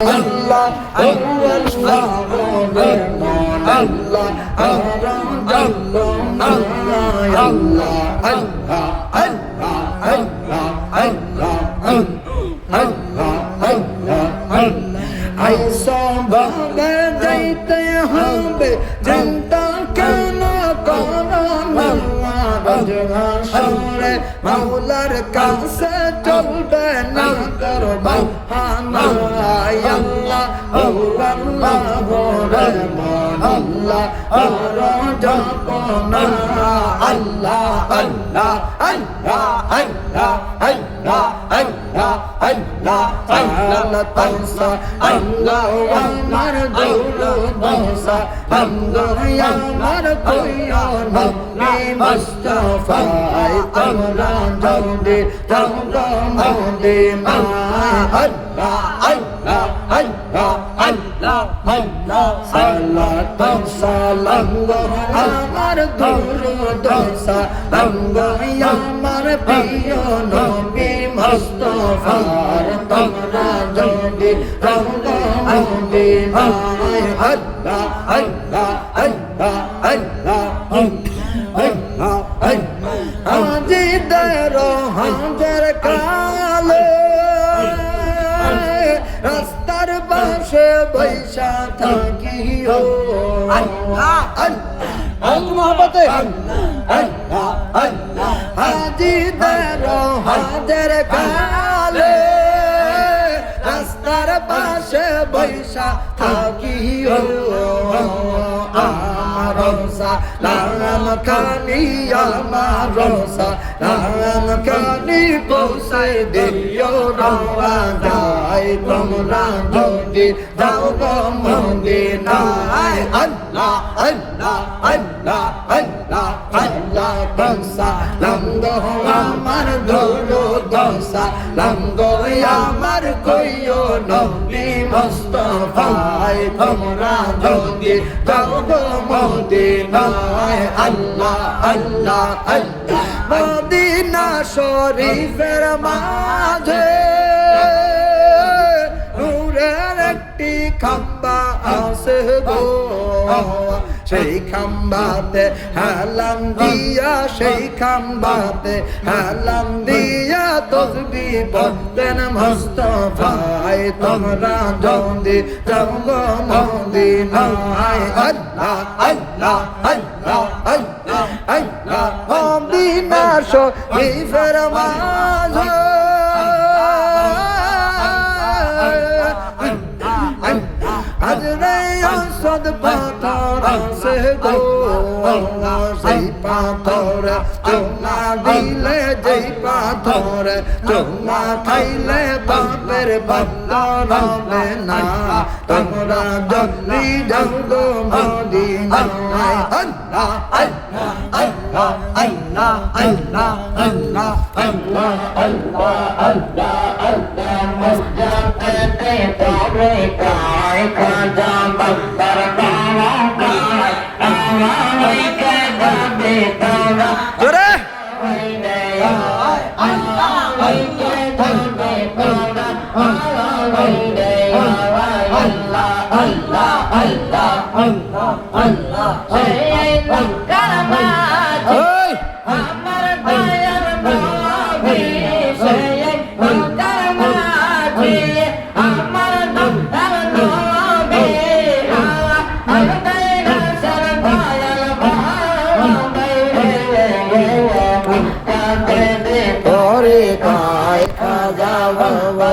Allah, Allah, Allah, ऐसा भागे जाते হবে চিন্তা কেন করো না রজগাসরে মাওলার কাছে চলবে না করো বাহানা আল্লাহ আল্লাহ গোরে মন আল্লাহ আর জপনা আল্লাহ আল্লাহ আল্লাহ আল্লাহ আল্লাহ আল্লাহ আল্লাহ আল্লাহ তানসা আল্লাহ আমার দৌড় দোসা বন্ধু আমার কইও নবী মুস্তাফা তোমরা জলদি তোমরা মদিনা আল্লাহ আল্লাহ আল্লাহ আল্লাহ আল্লাহ সালাত সালাম আমার দৌড় দোসা বন্ধু আমার প্রিয় নবী মুস্তাফা তোমরা জলদি তোমরা মদিনা আল্লাহ আল্লাহ আল্লাহ আল্লাহ আজি দেরো হাজার কালে রাস্তার পাশে বৈশা থাকিও আল্লাহ আল্লাহ মোহব্বতে আল্লাহ আল্লাহ আজি দেরো হাজার কালে রাস্তার পাশে বৈশা থাকিও আমার রোসা লাম কানি আমার রোসা লাম কানি পৌঁছাই দিও রওয়া যায় তোমরা যদি যাও গো মদিনায় আল্লাহ আল্লাহ আল্লাহ আল্লাহ আল্লাহ রোসা লাম গো আমার দৌড় দোসা লাম গো আমার কইও নবী মুস্তাফা তোমরা যদি যাও গো মদিনায় আল্লাহ আল্লাহ আল্লাহ মদিনা শরীফের মাঝে নূরের একটি খাম্বা আছে গো সেই খাম্বাতে হেলাম দিয়া সেই খাম্বাতে হেলাম দিয়া তসবিহ পড়তেন মুস্তাফা তোমরা যদি যাও গো মদিনায় আল্লাহ আল্লাহ আল্লাহ আল্লাহ আল্লাহ মদিনা শরীফের মাঝে সদ পাথর আছে গো সেই পাথর চুমা দিলে যেই পাথর চুমা খাইলে বাপের বদল হবে না তোমরা জলদি যাও গো মদিনায় আল্লাহ আল্লাহ আল্লাহ আল্লাহ আল্লাহ আল্লাহ আল্লাহ আল্লাহ আল্লাহ আল্লাহ মুস্তাফাতে তবে কায় কাজা বন্দর কাওয়া কায় আমায় কে দবে তোরা জোরে আল্লাহ কে দবে তোরা আল্লাহ আল্লাহ আল্লাহ আল্লাহ আল্লাহ এই কারমা আমার দয়ার নবী সেই কারমা আমার দয়ার নবী আমার দয়ার সরদার ভাই তোরে কায় খাজা বাবা